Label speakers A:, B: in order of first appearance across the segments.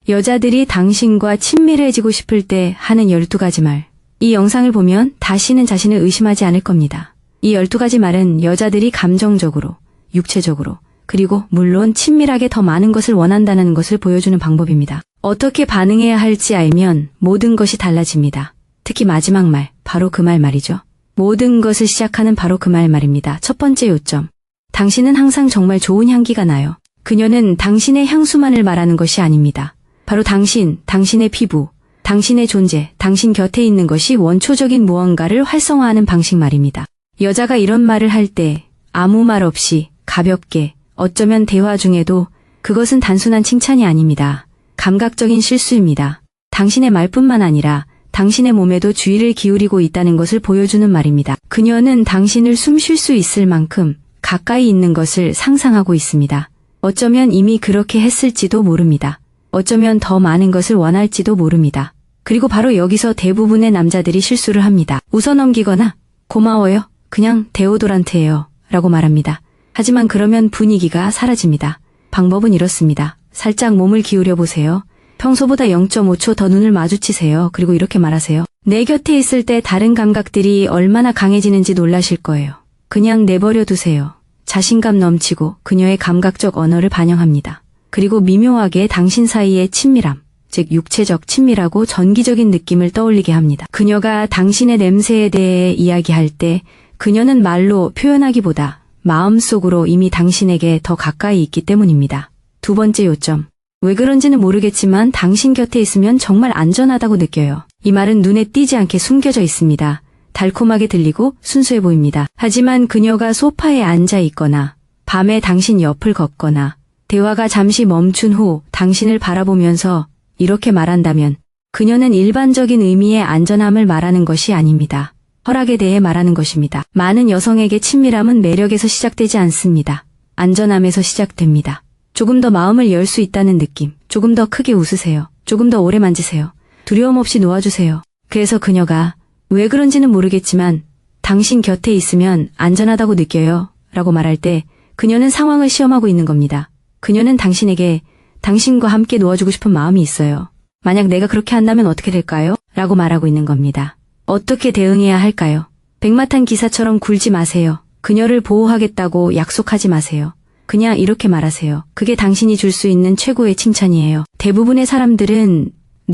A: 여자들이 당신과 친밀해지고 싶을 때 하는 12가지 말. 이 영상을 보면 다시는 자신을 의심하지 않을 겁니다. 이 12가지 말은 여자들이 감정적으로, 육체적으로, 그리고 물론 친밀하게 더 많은 것을 원한다는 것을 보여주는 방법입니다. 어떻게 반응해야 할지 알면 모든 것이 달라집니다. 특히 마지막 말, 바로 그 말이죠. 모든 것을 시작하는 바로 그 말입니다. 첫 번째 요점. 당신은 항상 정말 좋은 향기가 나요. 그녀는 당신의 향수만을 말하는 것이 아닙니다. 바로 당신, 당신의 피부, 당신의 존재, 당신 곁에 있는 것이 원초적인 무언가를 활성화하는 방식 말입니다. 여자가 이런 말을 할 때 아무 말 없이 가볍게, 어쩌면 대화 중에도 그것은 단순한 칭찬이 아닙니다. 감각적인 실수입니다. 당신의 말뿐만 아니라 당신의 몸에도 주의를 기울이고 있다는 것을 보여주는 말입니다. 그녀는 당신을 숨 쉴 수 있을 만큼 가까이 있는 것을 상상하고 있습니다. 어쩌면 이미 그렇게 했을지도 모릅니다. 어쩌면 더 많은 것을 원할지도 모릅니다. 그리고 바로 여기서 대부분의 남자들이 실수를 합니다. 웃어넘기거나 고마워요. 그냥 데오도란트예요. 라고 말합니다. 하지만 그러면 분위기가 사라집니다. 방법은 이렇습니다. 살짝 몸을 기울여 보세요. 평소보다 0.5초 더 눈을 마주치세요. 그리고 이렇게 말하세요. 내 곁에 있을 때 다른 감각들이 얼마나 강해지는지 놀라실 거예요. 그냥 내버려 두세요. 자신감 넘치고 그녀의 감각적 언어를 반영합니다. 그리고 미묘하게 당신 사이의 친밀함, 즉 육체적 친밀하고 전기적인 느낌을 떠올리게 합니다. 그녀가 당신의 냄새에 대해 이야기할 때 그녀는 말로 표현하기보다 마음속으로 이미 당신에게 더 가까이 있기 때문입니다. 두 번째 요점. 왜 그런지는 모르겠지만 당신 곁에 있으면 정말 안전하다고 느껴요. 이 말은 눈에 띄지 않게 숨겨져 있습니다. 달콤하게 들리고 순수해 보입니다. 하지만 그녀가 소파에 앉아 있거나 밤에 당신 옆을 걷거나 대화가 잠시 멈춘 후 당신을 바라보면서 이렇게 말한다면 그녀는 일반적인 의미의 안전함을 말하는 것이 아닙니다. 허락에 대해 말하는 것입니다. 많은 여성에게 친밀함은 매력에서 시작되지 않습니다. 안전함에서 시작됩니다. 조금 더 마음을 열 수 있다는 느낌, 조금 더 크게 웃으세요. 조금 더 오래 만지세요. 두려움 없이 놓아주세요. 그래서 그녀가 왜 그런지는 모르겠지만 당신 곁에 있으면 안전하다고 느껴요. 라고 말할 때 그녀는 상황을 시험하고 있는 겁니다. 그녀는 당신에게 당신과 함께 놓아주고 싶은 마음이 있어요. 만약 내가 그렇게 한다면 어떻게 될까요? 라고 말하고 있는 겁니다. 어떻게 대응해야 할까요? 백마탄 기사처럼 굴지 마세요. 그녀를 보호하겠다고 약속하지 마세요. 그냥 이렇게 말하세요. 그게 당신이 줄 수 있는 최고의 칭찬이에요. 대부분의 사람들은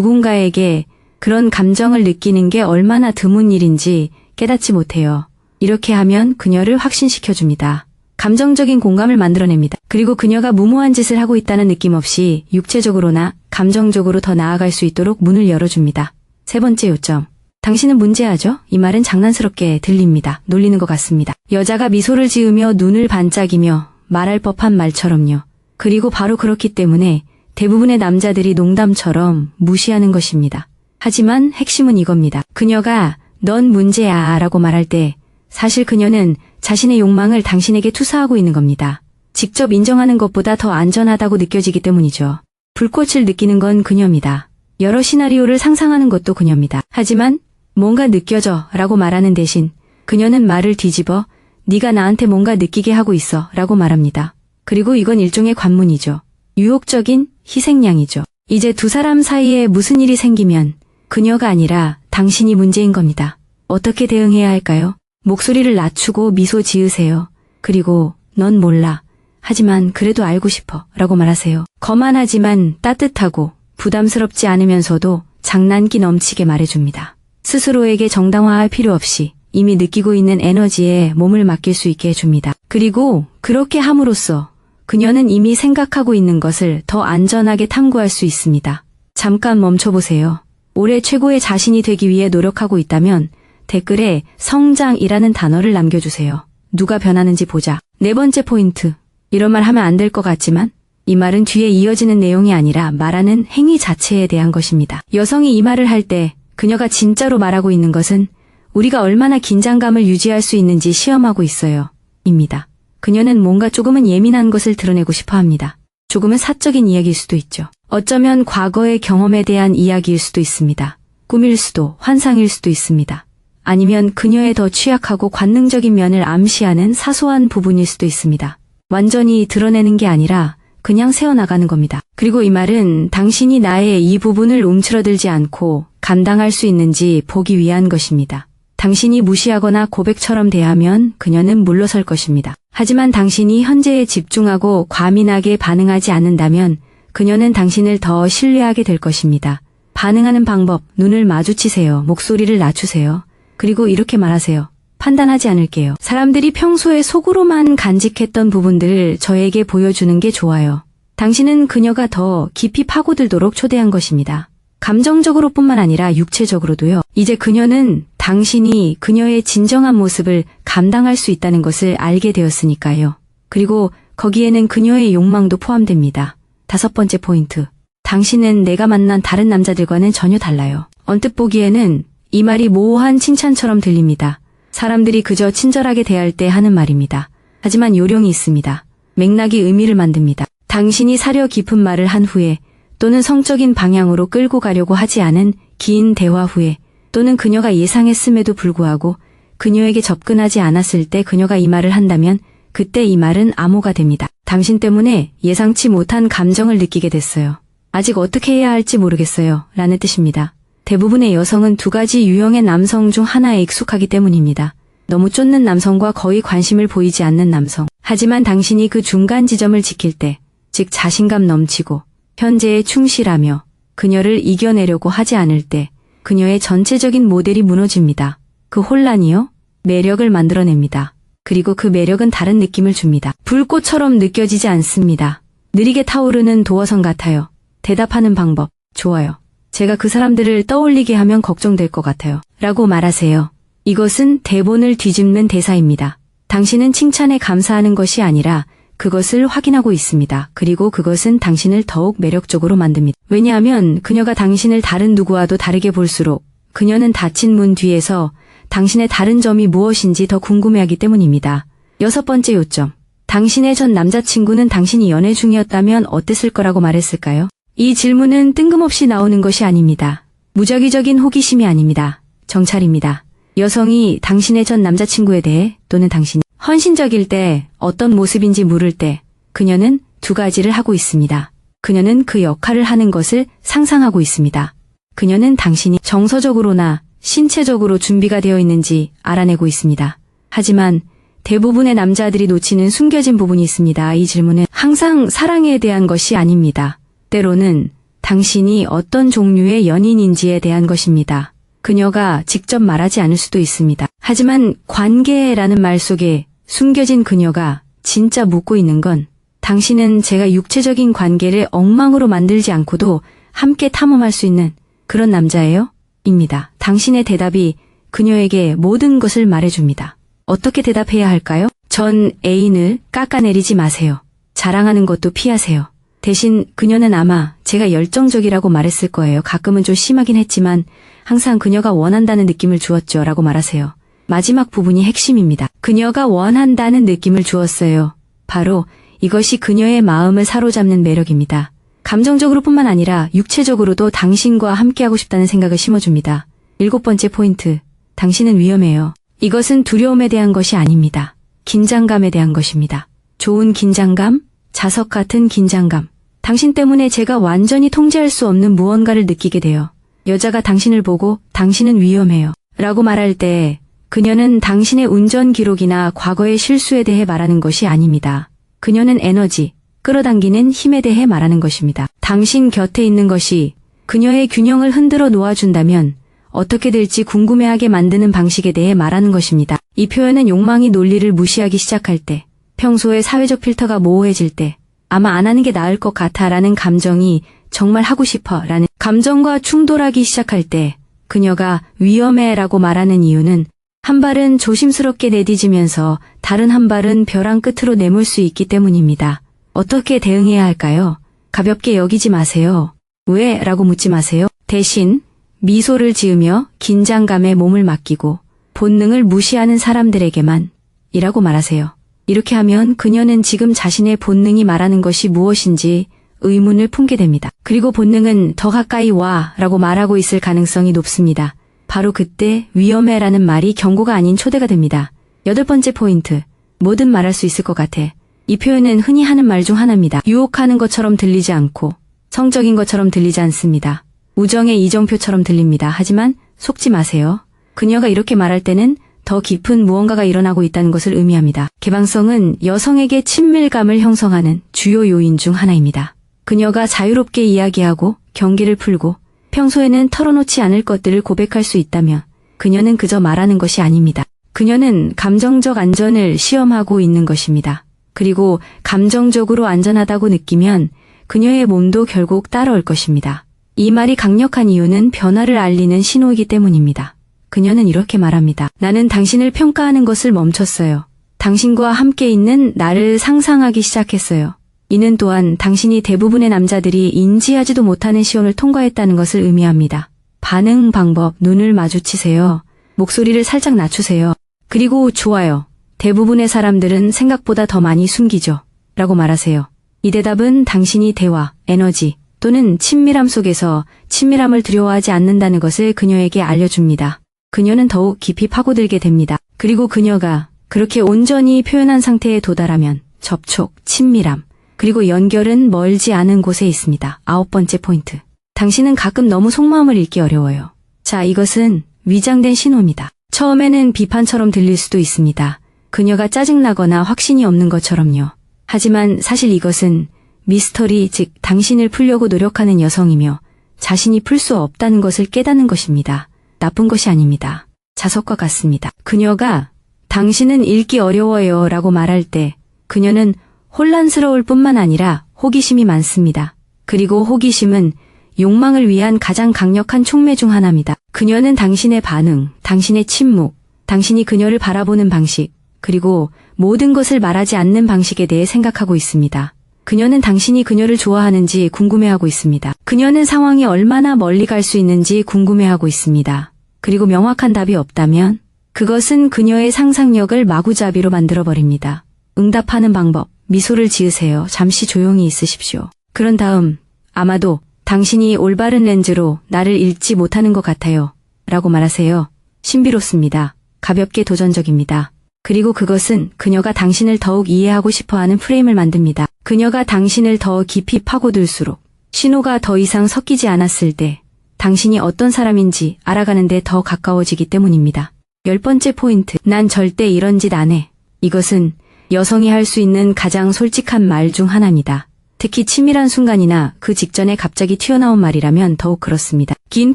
A: 누군가에게 그런 감정을 느끼는 게 얼마나 드문 일인지 깨닫지 못해요. 이렇게 하면 그녀를 확신시켜줍니다. 감정적인 공감을 만들어냅니다. 그리고 그녀가 무모한 짓을 하고 있다는 느낌 없이 육체적으로나 감정적으로 더 나아갈 수 있도록 문을 열어줍니다. 세 번째 요점. 당신은 문제아죠? 이 말은 장난스럽게 들립니다. 놀리는 것 같습니다. 여자가 미소를 지으며 눈을 반짝이며 말할 법한 말처럼요. 그리고 바로 그렇기 때문에 대부분의 남자들이 농담처럼 무시하는 것입니다. 하지만 핵심은 이겁니다. 그녀가 넌 문제야 라고 말할 때 사실 그녀는 자신의 욕망을 당신에게 투사하고 있는 겁니다. 직접 인정하는 것보다 더 안전하다고 느껴지기 때문이죠. 불꽃을 느끼는 건 그녀입니다. 여러 시나리오를 상상하는 것도 그녀입니다. 하지만 뭔가 느껴져 라고 말하는 대신 그녀는 말을 뒤집어 네가 나한테 뭔가 느끼게 하고 있어 라고 말합니다. 그리고 이건 일종의 관문이죠. 유혹적인 희생양이죠. 이제 두 사람 사이에 무슨 일이 생기면 그녀가 아니라 당신이 문제인 겁니다. 어떻게 대응해야 할까요? 목소리를 낮추고 미소 지으세요. 그리고 넌 몰라. 하지만 그래도 알고 싶어 라고 말하세요. 거만하지만 따뜻하고 부담스럽지 않으면서도 장난기 넘치게 말해줍니다. 스스로에게 정당화할 필요 없이 이미 느끼고 있는 에너지에 몸을 맡길 수 있게 해줍니다. 그리고 그렇게 함으로써 그녀는 이미 생각하고 있는 것을 더 안전하게 탐구할 수 있습니다. 잠깐 멈춰보세요. 올해 최고의 자신이 되기 위해 노력하고 있다면 댓글에 성장이라는 단어를 남겨주세요. 누가 변하는지 보자. 네 번째 포인트. 이런 말 하면 안 될 것 같지만 이 말은 뒤에 이어지는 내용이 아니라 말하는 행위 자체에 대한 것입니다. 여성이 이 말을 할 때 그녀가 진짜로 말하고 있는 것은 우리가 얼마나 긴장감을 유지할 수 있는지 시험하고 있어요. 입니다. 그녀는 뭔가 조금은 예민한 것을 드러내고 싶어 합니다. 조금은 사적인 이야기일 수도 있죠. 어쩌면 과거의 경험에 대한 이야기일 수도 있습니다. 꿈일 수도 환상일 수도 있습니다. 아니면 그녀의 더 취약하고 관능적인 면을 암시하는 사소한 부분일 수도 있습니다. 완전히 드러내는 게 아니라 그냥 새어나가는 겁니다. 그리고 이 말은 당신이 나의 이 부분을 움츠러들지 않고 감당할 수 있는지 보기 위한 것입니다. 당신이 무시하거나 고백처럼 대하면 그녀는 물러설 것입니다. 하지만 당신이 현재에 집중하고 과민하게 반응하지 않는다면 그녀는 당신을 더 신뢰하게 될 것입니다. 반응하는 방법, 눈을 마주치세요. 목소리를 낮추세요. 그리고 이렇게 말하세요. 판단하지 않을게요. 사람들이 평소에 속으로만 간직했던 부분들을 저에게 보여주는 게 좋아요. 당신은 그녀가 더 깊이 파고들도록 초대한 것입니다. 감정적으로뿐만 아니라 육체적으로도요. 이제 그녀는 당신이 그녀의 진정한 모습을 감당할 수 있다는 것을 알게 되었으니까요. 그리고 거기에는 그녀의 욕망도 포함됩니다. 5번째 포인트. 당신은 내가 만난 다른 남자들과는 전혀 달라요. 언뜻 보기에는 이 말이 모호한 칭찬처럼 들립니다. 사람들이 그저 친절하게 대할 때 하는 말입니다. 하지만 요령이 있습니다. 맥락이 의미를 만듭니다. 당신이 사려 깊은 말을 한 후에 또는 성적인 방향으로 끌고 가려고 하지 않은 긴 대화 후에 또는 그녀가 예상했음에도 불구하고 그녀에게 접근하지 않았을 때 그녀가 이 말을 한다면 그때 이 말은 암호가 됩니다. 당신 때문에 예상치 못한 감정을 느끼게 됐어요. 아직 어떻게 해야 할지 모르겠어요. 라는 뜻입니다. 대부분의 여성은 2가지 유형의 남성 중 하나에 익숙하기 때문입니다. 너무 쫓는 남성과 거의 관심을 보이지 않는 남성. 하지만 당신이 그 중간 지점을 지킬 때, 즉 자신감 넘치고 현재에 충실하며 그녀를 이겨내려고 하지 않을 때 그녀의 전체적인 모델이 무너집니다. 그 혼란이요? 매력을 만들어냅니다. 그리고 그 매력은 다른 느낌을 줍니다. 불꽃처럼 느껴지지 않습니다. 느리게 타오르는 도어선 같아요. 대답하는 방법, 좋아요. 제가 그 사람들을 떠올리게 하면 걱정될 것 같아요. 라고 말하세요. 이것은 대본을 뒤집는 대사입니다. 당신은 칭찬에 감사하는 것이 아니라 그것을 확인하고 있습니다. 그리고 그것은 당신을 더욱 매력적으로 만듭니다. 왜냐하면 그녀가 당신을 다른 누구와도 다르게 볼수록 그녀는 닫힌 문 뒤에서 당신의 다른 점이 무엇인지 더 궁금해하기 때문입니다. 6번째 요점. 당신의 전 남자친구는 당신이 연애 중이었다면 어땠을 거라고 말했을까요? 이 질문은 뜬금없이 나오는 것이 아닙니다. 무작위적인 호기심이 아닙니다. 정찰입니다. 여성이 당신의 전 남자친구에 대해 또는 당신이 헌신적일 때 어떤 모습인지 물을 때 그녀는 2가지를 하고 있습니다. 그녀는 그 역할을 하는 것을 상상하고 있습니다. 그녀는 당신이 정서적으로나 신체적으로 준비가 되어 있는지 알아내고 있습니다. 하지만 대부분의 남자들이 놓치는 숨겨진 부분이 있습니다. 이 질문은 항상 사랑에 대한 것이 아닙니다. 때로는 당신이 어떤 종류의 연인인지에 대한 것입니다. 그녀가 직접 말하지 않을 수도 있습니다. 하지만 관계라는 말 속에 숨겨진 그녀가 진짜 묻고 있는 건 당신은 제가 육체적인 관계를 엉망으로 만들지 않고도 함께 탐험할 수 있는 그런 남자예요? 입니다. 당신의 대답이 그녀에게 모든 것을 말해줍니다. 어떻게 대답해야 할까요? 전 애인을 깎아내리지 마세요. 자랑하는 것도 피하세요. 대신 그녀는 아마 제가 열정적이라고 말했을 거예요. 가끔은 좀 심하긴 했지만 항상 그녀가 원한다는 느낌을 주었죠. 라고 말하세요. 마지막 부분이 핵심입니다. 그녀가 원한다는 느낌을 주었어요. 바로 이것이 그녀의 마음을 사로잡는 매력입니다. 감정적으로뿐만 아니라 육체적으로도 당신과 함께하고 싶다는 생각을 심어줍니다. 7번째 포인트. 당신은 위험해요. 이것은 두려움에 대한 것이 아닙니다. 긴장감에 대한 것입니다. 좋은 긴장감, 자석 같은 긴장감. 당신 때문에 제가 완전히 통제할 수 없는 무언가를 느끼게 돼요. 여자가 당신을 보고 당신은 위험해요. 라고 말할 때 그녀는 당신의 운전 기록이나 과거의 실수에 대해 말하는 것이 아닙니다. 그녀는 에너지, 끌어당기는 힘에 대해 말하는 것입니다. 당신 곁에 있는 것이 그녀의 균형을 흔들어 놓아준다면 어떻게 될지 궁금해하게 만드는 방식에 대해 말하는 것입니다. 이 표현은 욕망이 논리를 무시하기 시작할 때, 평소에 사회적 필터가 모호해질 때, 아마 안 하는 게 나을 것 같아 라는 감정이 정말 하고 싶어 라는 감정과 충돌하기 시작할 때 그녀가 위험해 라고 말하는 이유는 한 발은 조심스럽게 내디지면서 다른 한 발은 벼랑 끝으로 내몰 수 있기 때문입니다. 어떻게 대응해야 할까요? 가볍게 여기지 마세요. 왜? 라고 묻지 마세요. 대신 미소를 지으며 긴장감에 몸을 맡기고 본능을 무시하는 사람들에게만 이라고 말하세요. 이렇게 하면 그녀는 지금 자신의 본능이 말하는 것이 무엇인지 의문을 품게 됩니다. 그리고 본능은 더 가까이 와 라고 말하고 있을 가능성이 높습니다. 바로 그때 위험해 라는 말이 경고가 아닌 초대가 됩니다. 8번째 포인트. 뭐든 말할 수 있을 것 같아. 이 표현은 흔히 하는 말 중 하나입니다. 유혹하는 것처럼 들리지 않고 성적인 것처럼 들리지 않습니다. 우정의 이정표처럼 들립니다. 하지만 속지 마세요. 그녀가 이렇게 말할 때는 더 깊은 무언가가 일어나고 있다는 것을 의미합니다. 개방성은 여성에게 친밀감을 형성하는 주요 요인 중 하나입니다. 그녀가 자유롭게 이야기하고 경계를 풀고 평소에는 털어놓지 않을 것들을 고백할 수 있다면 그녀는 그저 말하는 것이 아닙니다. 그녀는 감정적 안전을 시험하고 있는 것입니다. 그리고 감정적으로 안전하다고 느끼면 그녀의 몸도 결국 따라올 것입니다. 이 말이 강력한 이유는 변화를 알리는 신호이기 때문입니다. 그녀는 이렇게 말합니다. 나는 당신을 평가하는 것을 멈췄어요. 당신과 함께 있는 나를 상상하기 시작했어요. 이는 또한 당신이 대부분의 남자들이 인지하지도 못하는 시험을 통과했다는 것을 의미합니다. 반응 방법, 눈을 마주치세요. 목소리를 살짝 낮추세요. 그리고 좋아요. 대부분의 사람들은 생각보다 더 많이 숨기죠. 라고 말하세요. 이 대답은 당신이 대화, 에너지 또는 친밀함 속에서 친밀함을 두려워하지 않는다는 것을 그녀에게 알려줍니다. 그녀는 더욱 깊이 파고들게 됩니다. 그리고 그녀가 그렇게 온전히 표현한 상태에 도달하면 접촉, 친밀함, 그리고 연결은 멀지 않은 곳에 있습니다. 9번째 포인트. 당신은 가끔 너무 속마음을 읽기 어려워요. 자, 이것은 위장된 신호입니다. 처음에는 비판처럼 들릴 수도 있습니다. 그녀가 짜증나거나 확신이 없는 것처럼요. 하지만 사실 이것은 미스터리, 즉 당신을 풀려고 노력하는 여성이며 자신이 풀 수 없다는 것을 깨닫는 것입니다. 나쁜 것이 아닙니다. 자석과 같습니다. 그녀가 당신은 읽기 어려워요 라고 말할 때 그녀는 혼란스러울 뿐만 아니라 호기심이 많습니다. 그리고 호기심은 욕망을 위한 가장 강력한 촉매 중 하나입니다. 그녀는 당신의 반응, 당신의 침묵, 당신이 그녀를 바라보는 방식, 그리고 모든 것을 말하지 않는 방식에 대해 생각하고 있습니다. 그녀는 당신이 그녀를 좋아하는지 궁금해하고 있습니다. 그녀는 상황이 얼마나 멀리 갈 수 있는지 궁금해하고 있습니다. 그리고 명확한 답이 없다면 그것은 그녀의 상상력을 마구잡이로 만들어버립니다. 응답하는 방법, 미소를 지으세요. 잠시 조용히 있으십시오. 그런 다음 아마도 당신이 올바른 렌즈로 나를 읽지 못하는 것 같아요. 라고 말하세요. 신비롭습니다. 가볍게 도전적입니다. 그리고 그것은 그녀가 당신을 더욱 이해하고 싶어하는 프레임을 만듭니다. 그녀가 당신을 더 깊이 파고들수록 신호가 더 이상 섞이지 않았을 때 당신이 어떤 사람인지 알아가는 데 더 가까워지기 때문입니다. 10번째 포인트. 난 절대 이런 짓 안 해. 이것은 여성이 할 수 있는 가장 솔직한 말 중 하나입니다. 특히 치밀한 순간이나 그 직전에 갑자기 튀어나온 말이라면 더욱 그렇습니다. 긴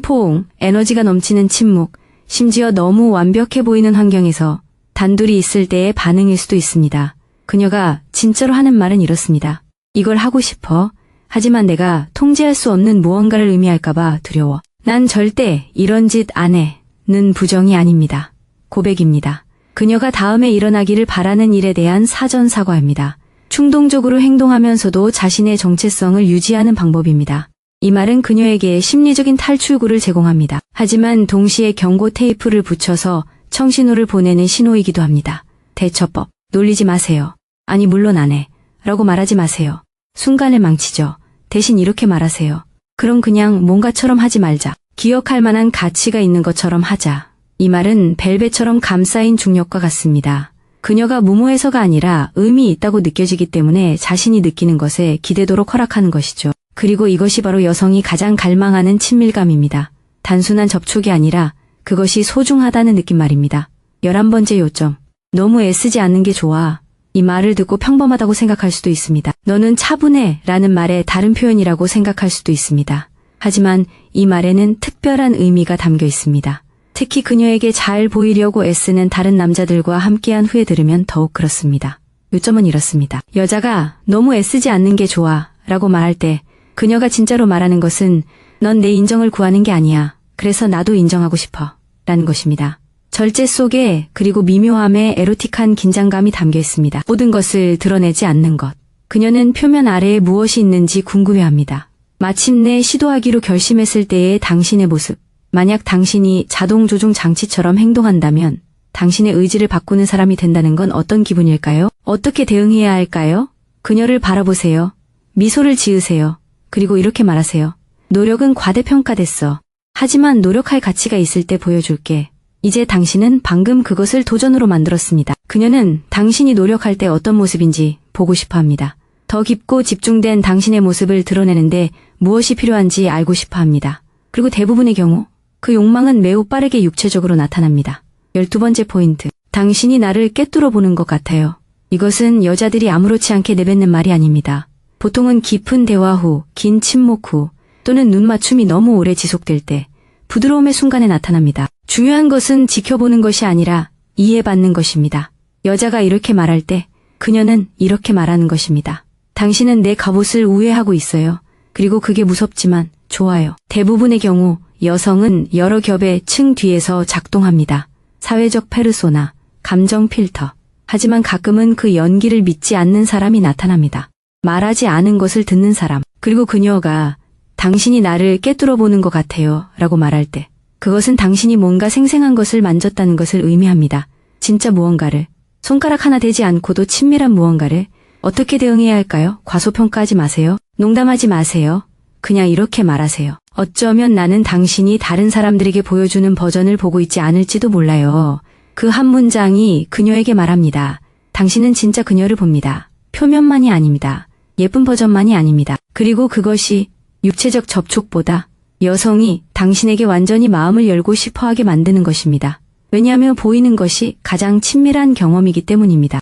A: 포옹, 에너지가 넘치는 침묵, 심지어 너무 완벽해 보이는 환경에서 단둘이 있을 때의 반응일 수도 있습니다. 그녀가 진짜로 하는 말은 이렇습니다. 이걸 하고 싶어. 하지만 내가 통제할 수 없는 무언가를 의미할까봐 두려워. 난 절대 이런 짓 안 해. 는 부정이 아닙니다. 고백입니다. 그녀가 다음에 일어나기를 바라는 일에 대한 사전 사과입니다. 충동적으로 행동하면서도 자신의 정체성을 유지하는 방법입니다. 이 말은 그녀에게 심리적인 탈출구를 제공합니다. 하지만 동시에 경고 테이프를 붙여서 청신호를 보내는 신호이기도 합니다. 대처법. 놀리지 마세요. 아니 물론 안 해. 라고 말하지 마세요. 순간을 망치죠. 대신 이렇게 말하세요. 그럼 그냥 뭔가처럼 하지 말자. 기억할 만한 가치가 있는 것처럼 하자. 이 말은 벨벳처럼 감싸인 중력과 같습니다. 그녀가 무모해서가 아니라 의미 있다고 느껴지기 때문에 자신이 느끼는 것에 기대도록 허락하는 것이죠. 그리고 이것이 바로 여성이 가장 갈망하는 친밀감입니다. 단순한 접촉이 아니라 그것이 소중하다는 느낌 말입니다. 11번째 요점. 너무 애쓰지 않는 게 좋아. 이 말을 듣고 평범하다고 생각할 수도 있습니다. 너는 차분해 라는 말의 다른 표현이라고 생각할 수도 있습니다. 하지만 이 말에는 특별한 의미가 담겨 있습니다. 특히 그녀에게 잘 보이려고 애쓰는 다른 남자들과 함께한 후에 들으면 더욱 그렇습니다. 요점은 이렇습니다. 여자가 너무 애쓰지 않는 게 좋아 라고 말할 때 그녀가 진짜로 말하는 것은 넌 내 인정을 구하는 게 아니야. 그래서 나도 인정하고 싶어. 라는 것입니다. 절제 속에 그리고 미묘함에 에로틱한 긴장감이 담겨 있습니다. 모든 것을 드러내지 않는 것. 그녀는 표면 아래에 무엇이 있는지 궁금해합니다. 마침내 시도하기로 결심했을 때의 당신의 모습. 만약 당신이 자동 조종 장치처럼 행동한다면 당신의 의지를 바꾸는 사람이 된다는 건 어떤 기분일까요? 어떻게 대응해야 할까요? 그녀를 바라보세요. 미소를 지으세요. 그리고 이렇게 말하세요. 노력은 과대평가됐어. 하지만 노력할 가치가 있을 때 보여줄게. 이제 당신은 방금 그것을 도전으로 만들었습니다. 그녀는 당신이 노력할 때 어떤 모습인지 보고 싶어 합니다. 더 깊고 집중된 당신의 모습을 드러내는데 무엇이 필요한지 알고 싶어 합니다. 그리고 대부분의 경우 그 욕망은 매우 빠르게 육체적으로 나타납니다. 12번째 포인트. 당신이 나를 꿰뚫어 보는 것 같아요. 이것은 여자들이 아무렇지 않게 내뱉는 말이 아닙니다. 보통은 깊은 대화 후, 긴 침묵 후, 또는 눈 맞춤이 너무 오래 지속될 때 부드러움의 순간에 나타납니다. 중요한 것은 지켜보는 것이 아니라 이해받는 것입니다. 여자가 이렇게 말할 때 그녀는 이렇게 말하는 것입니다. 당신은 내 갑옷을 우회하고 있어요. 그리고 그게 무섭지만 좋아요. 대부분의 경우 여성은 여러 겹의 층 뒤에서 작동합니다. 사회적 페르소나, 감정 필터. 하지만 가끔은 그 연기를 믿지 않는 사람이 나타납니다. 말하지 않은 것을 듣는 사람. 그리고 그녀가 당신이 나를 꿰뚫어 보는 것 같아요 라고 말할 때 그것은 당신이 뭔가 생생한 것을 만졌다는 것을 의미합니다. 진짜 무언가를, 손가락 하나 대지 않고도 친밀한 무언가를 어떻게 대응해야 할까요? 과소평가하지 마세요. 농담하지 마세요. 그냥 이렇게 말하세요. 어쩌면 나는 당신이 다른 사람들에게 보여주는 버전을 보고 있지 않을지도 몰라요. 그 한 문장이 그녀에게 말합니다. 당신은 진짜 그녀를 봅니다. 표면만이 아닙니다. 예쁜 버전만이 아닙니다. 그리고 그것이 육체적 접촉보다 여성이 당신에게 완전히 마음을 열고 싶어하게 만드는 것입니다. 왜냐하면 보이는 것이 가장 친밀한 경험이기 때문입니다.